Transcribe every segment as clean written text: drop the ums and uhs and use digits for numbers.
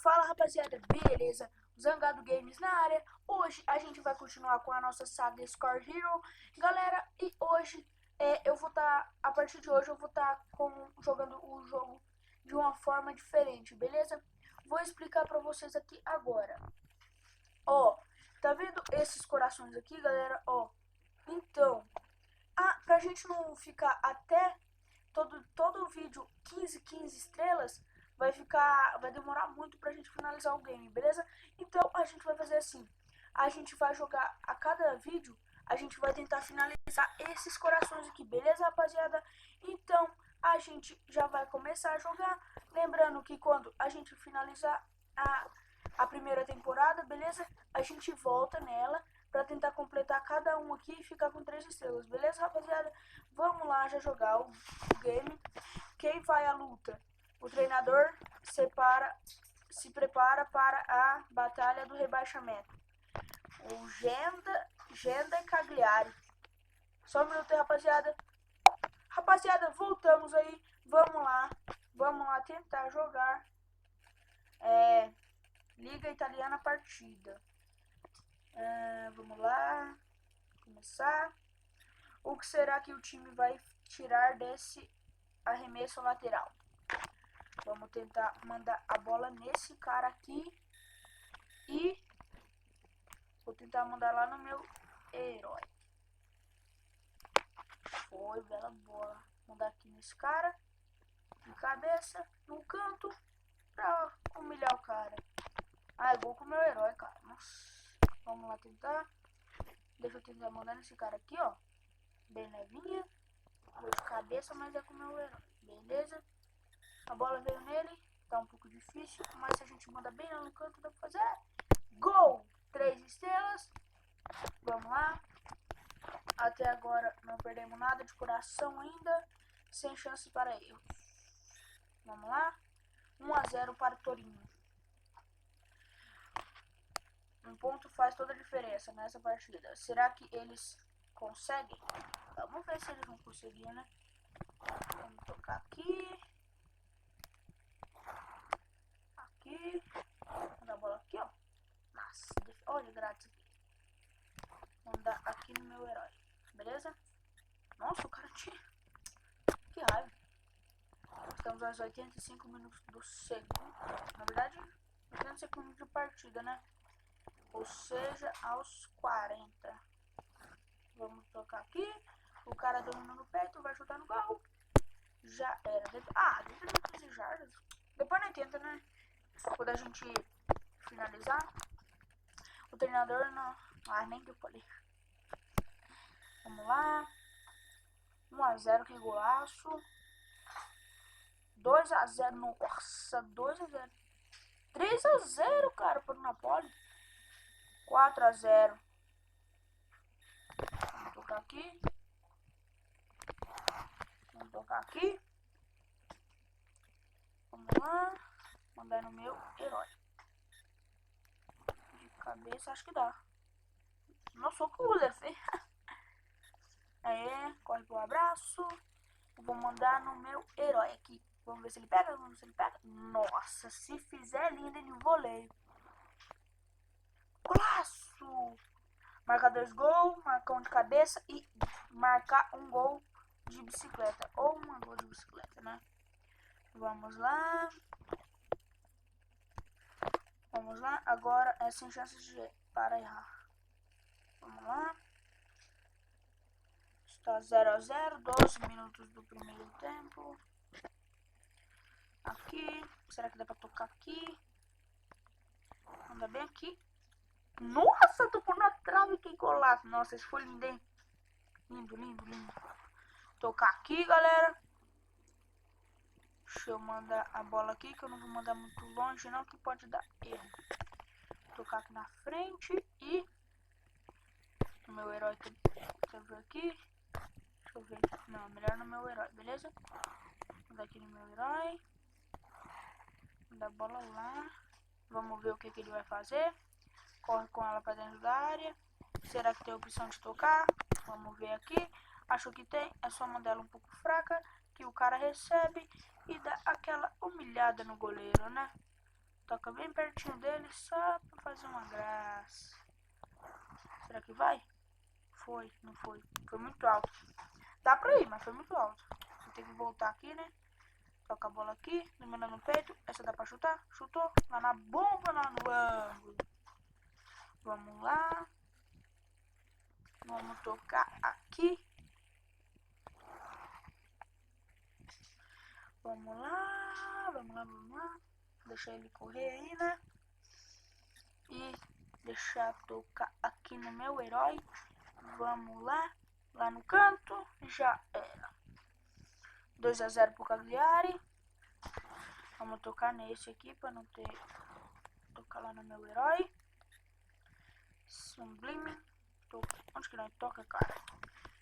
Fala rapaziada, beleza? Zangado Games na área. Hoje a gente vai continuar com a nossa saga Score Hero, galera. E hoje eu vou estar, a partir de hoje eu vou estar jogando o jogo de uma forma diferente, beleza? Vou explicar pra vocês aqui agora. Ó, tá vendo esses corações aqui, galera? Ó, então, pra gente não ficar até todo o vídeo 15 estrelas, vai demorar muito pra gente finalizar o game, beleza? Então a gente vai fazer assim, a gente vai jogar a cada vídeo, a gente vai tentar finalizar esses corações aqui, beleza, rapaziada? Então a gente já vai começar a jogar, lembrando que quando a gente finalizar a primeira temporada, beleza? A gente volta nela pra tentar completar cada um aqui e ficar com 3 estrelas, beleza, rapaziada? Vamos lá já jogar o game. Quem vai à luta? O treinador se prepara para a batalha do rebaixamento. O Genda e Cagliari. Só um minuto aí, rapaziada. Rapaziada, voltamos aí. Vamos lá tentar jogar Liga Italiana Partida. Vamos lá. Começar. O que será que o time vai tirar desse arremesso lateral? Vamos tentar mandar a bola nesse cara aqui. E vou tentar mandar lá no meu herói. Foi, bela bola. Mandar aqui nesse cara. De cabeça, no canto. Pra humilhar o cara. É gol com o meu herói, cara. Nossa. Vamos lá tentar. Deixa eu tentar mandar nesse cara aqui, ó. Bem levinha. Gol de cabeça, mas é com o meu herói. Beleza. A bola veio nele. Tá um pouco difícil. Mas se a gente manda bem lá no canto, dá pra fazer. Gol! 3 estrelas. Vamos lá. Até agora não perdemos nada de coração ainda. Sem chance para erros. Vamos lá. 1-0 para o Torino. Um ponto faz toda a diferença nessa partida. Será que eles conseguem? Vamos ver se eles vão conseguir, né? Vamos tocar aqui. Aqui. Vou dar a bola aqui, ó. Nossa, olha, grátis aqui. Vou dar aqui no meu herói. Beleza? Nossa, o cara tinha... Que raiva. Estamos aos 85 minutos do segundo. Na verdade, 85 minutos de partida, né? Ou seja, aos 40. Vamos tocar aqui. O cara dominando no peito, vai chutar no gol. Já era. Dentro de 15 jardas. Depois não tenta, né? Quando a gente finalizar. O treinador não... nem que eu falei. Vamos lá. 1-0, que golaço. 2-0, nossa, 2-0. 3-0, cara, pro Napoli. 4-0. Vamos tocar aqui. Vamos tocar aqui. Vamos lá. Mandar no meu herói. De cabeça, acho que dá. Nossa, o que o goleiro fez. Corre pro abraço. Vou mandar no meu herói aqui. Vamos ver se ele pega, vamos ver se ele pega. Nossa, se fizer lindo ele voleio. Golaço! Marcar 2 gols, marcar um de cabeça e marcar um gol de bicicleta. Ou um gol de bicicleta, né? Vamos lá. Vamos lá. Agora é sem chances para errar. Vamos lá. Está 0-0, 12 minutos do primeiro tempo. Aqui. Será que dá pra tocar aqui? Anda bem aqui. Nossa, tocou na trave, que golaço. Nossa, esse foi lindo, hein? Lindo, lindo, lindo. Tocar aqui, galera. Deixa eu mandar a bola aqui, que eu não vou mandar muito longe, não, que pode dar erro. Tocar aqui na frente e... O meu herói tem que ver aqui. Deixa eu ver. Não, melhor no meu herói, beleza? Vou dar aqui no meu herói. Vou dar a bola lá. Vamos ver o que ele vai fazer. Corre com ela pra dentro da área. Será que tem a opção de tocar? Vamos ver aqui. Acho que tem. É só mandar ela um pouco fraca, que o cara recebe e dá aquela humilhada no goleiro, né? Toca bem pertinho dele só pra fazer uma graça. Será que vai? Foi, não foi. Foi muito alto. Dá pra ir, mas foi muito alto. Vou ter que voltar aqui, né? Toca a bola aqui, domina no peito. Essa dá pra chutar? Chutou. Lá na bomba, lá no ângulo. Vamos lá. Vamos tocar aqui. Vamos lá, vamos lá, vamos lá. Deixa ele correr aí, né? E deixar tocar aqui no meu herói. Vamos lá. Lá no canto. Já era. 2-0 pro Cagliari. Vamos tocar nesse aqui pra não ter... Tocar lá no meu herói. Sublime. Onde que nós toca, cara?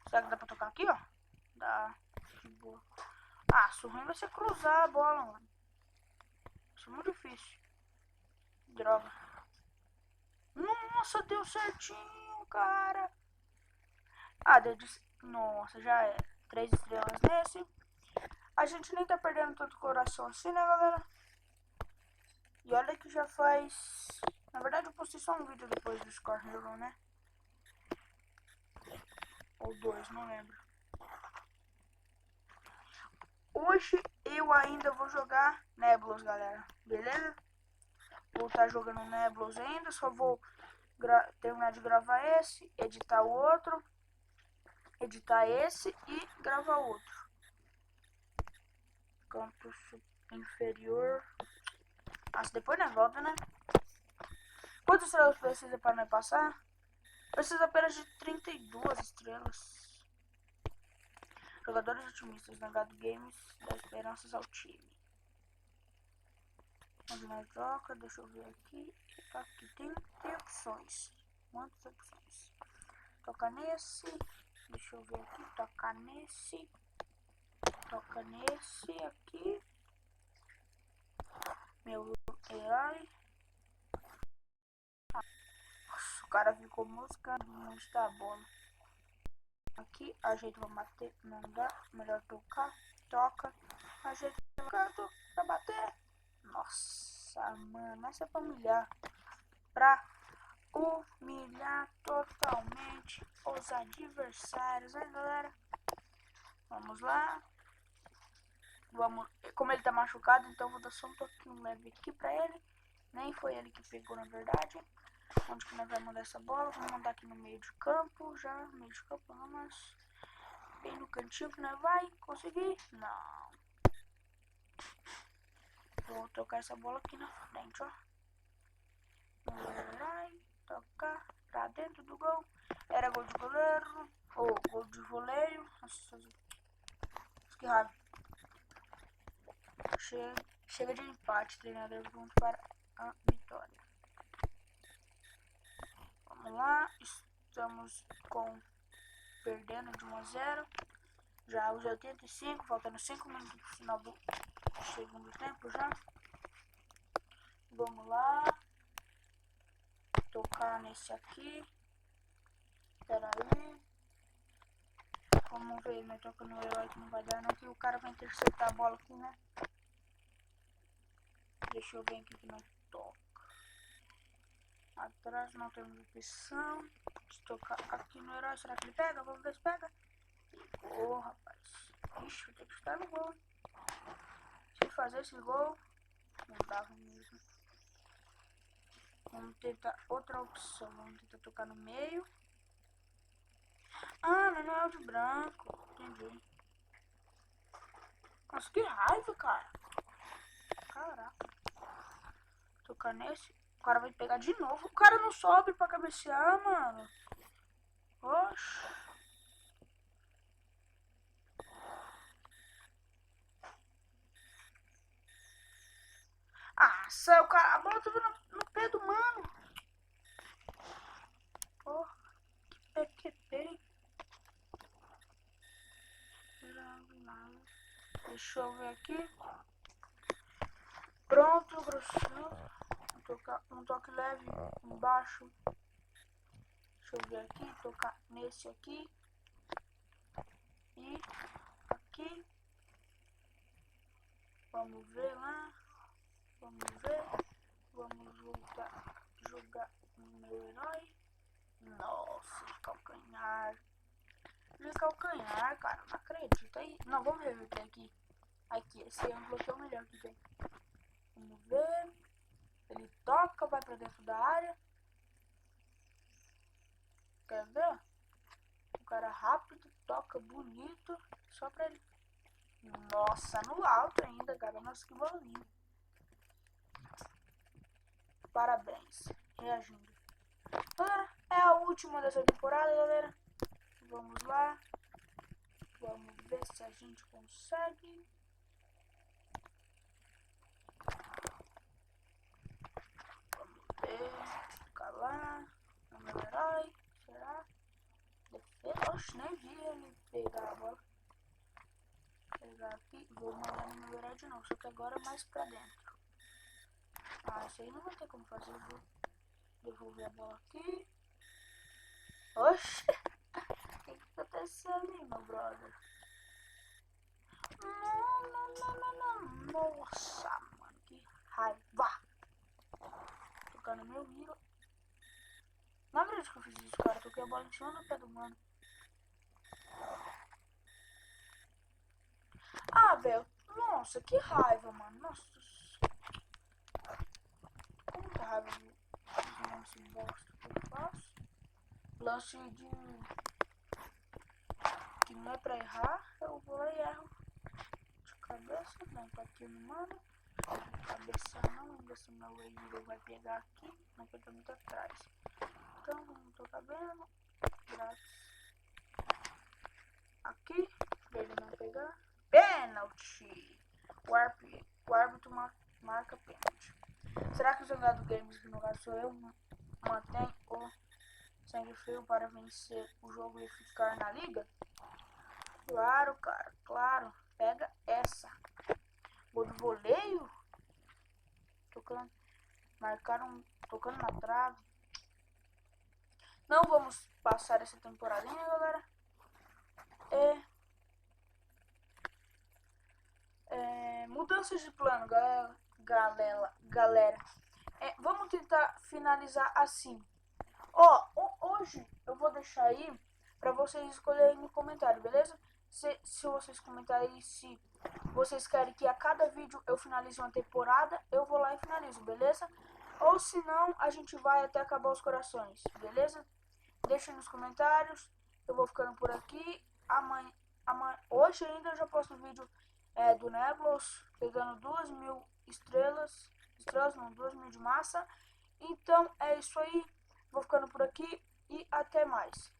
Será que dá pra tocar aqui, ó? Dá. De boa. Ah, o ruim vai ser cruzar a bola, mano. Isso é muito difícil. Droga. Nossa, deu certinho, cara. Ah, deu de... Nossa, já é. 3 estrelas nesse. A gente nem tá perdendo tanto coração assim, né, galera? E olha que já faz... Na verdade, eu postei só um vídeo depois do Score Hero, né? Ou 2, não lembro. Hoje eu ainda vou jogar Nebulous, galera. Beleza? Vou estar jogando Nebulous ainda. Só vou terminar de gravar esse, editar o outro, editar esse e gravar outro. Campo inferior. Nossa, depois nós volta, né? Quantas estrelas precisa para nós passar? Precisa apenas de 32 estrelas. Jogadores otimistas, Zangado Games, dá esperanças ao time. Onde nós troca, deixa eu ver aqui. Aqui tem opções. Muitas opções. Toca nesse. Deixa eu ver aqui. Toca nesse. Toca nesse aqui. Meu herói. Nossa, o cara ficou moscando onde tá a bola. Aqui, ajeita pra bater. Não dá. Melhor tocar. Toca. Ajeita no canto pra bater. Nossa, mano. Essa é pra humilhar. Pra humilhar totalmente os adversários, né, galera? Vamos lá. Vamos. Como ele tá machucado, então vou dar só um pouquinho leve aqui pra ele. Nem foi ele que pegou, na verdade. Onde que nós vamos mandar essa bola? Vamos mandar aqui no meio de campo. Já, no meio de campo, vamos. Bem no cantinho que nós vai conseguir. Não. Vou tocar essa bola aqui na frente, ó. Vai tocar pra dentro do gol. Era gol de goleiro. Ou gol de voleio. Nossa, que raiva. Chega de empate, treinador. Vamos para a vitória. Vamos lá. Estamos perdendo de 1-0. Já os 85, faltando 5 minutos pro final do segundo tempo já. Vamos lá. Tocar nesse aqui. Pera aí. Vamos ver, mas toca no herói que não vai dar não, que o cara vai interceptar a bola aqui, né? Deixa eu ver aqui que nós toca. Atrás não temos opção. Deixa eu tocar aqui no herói. Será que ele pega? Vamos ver se pega. Pegou, rapaz. Ixi, vou ter que estar no gol. Se fazer esse gol, não dava mesmo. Vamos tentar outra opção. Vamos tentar tocar no meio. Ah, mas não é o de branco. Entendi. Nossa, que raiva, cara. Caraca. Tocar nesse. O cara vai pegar de novo. O cara não sobe pra cabecear, mano. Oxe. Ah, saiu, cara. A bola tava no pé do mano. Porra. Que PQP. Deixa eu ver aqui. Pronto, grossão. Um toque leve embaixo. Deixa eu ver aqui. Tocar nesse aqui. E aqui. Vamos ver lá. Vamos ver. calcanhar, cara. Não acredito. Aí, não, vamos reverter aqui. Aqui, esse ângulo aqui é o melhor que tem. Vamos ver. Ele toca, vai pra dentro da área. Quer ver? O cara rápido, toca bonito. Só pra ele. Nossa, no alto ainda, cara. Nossa, que bolinho. Parabéns. Reagindo. Galera, é a última dessa temporada, galera. Vamos lá. Vamos ver se a gente consegue. Vamos ver. Fica lá. O meu herói. Será? Defesa. Oxe, nem vi ele pegar a bola. Pegar aqui. Vou mandar no meu herói de novo. Só que agora mais pra dentro. Ah, isso aí não vai ter como fazer. Vou devolver a bola aqui. Oxe. O que aconteceu ali, meu brother? Não. Nossa, mano, que raiva. Tocando meu hero. Não acredito que eu fiz isso, cara. Toquei a bola em cima do pé do mano. Ah, velho. Nossa, que raiva, mano. Nossa. Com muita raiva de lance bosta que eu faço. Lance de... que não é pra errar. Eu vou lá e erro. De cabeça, dá um toquinho no mano. Cabeça não, ainda assim meu hero vai pegar aqui, não pode estar muito atrás. Então vamos tocar bem, grátis. Aqui, pra ele não pegar. Pênalti! O árbitro marca pênalti. Será que o jogador games, que no caso sou eu, mantém o sangue frio para vencer o jogo e ficar na liga? Claro, cara, claro. Pega essa. Gol de voleio? Tocando, marcaram, tocando na trave. Não vamos passar essa temporadinha, galera. Mudanças de plano, galera. Vamos tentar finalizar assim. Hoje eu vou deixar aí pra vocês escolherem no comentário, beleza? Se vocês comentarem se vocês querem que a cada vídeo eu finalize uma temporada, eu vou lá e finalizo, beleza? Ou se não, a gente vai até acabar os corações, beleza? Deixa nos comentários. Eu vou ficando por aqui. Hoje ainda eu já posto vídeo do Neblos, pegando 2.000 estrelas. Estrelas não, 2.000 de massa. Então é isso aí. Vou ficando por aqui e até mais.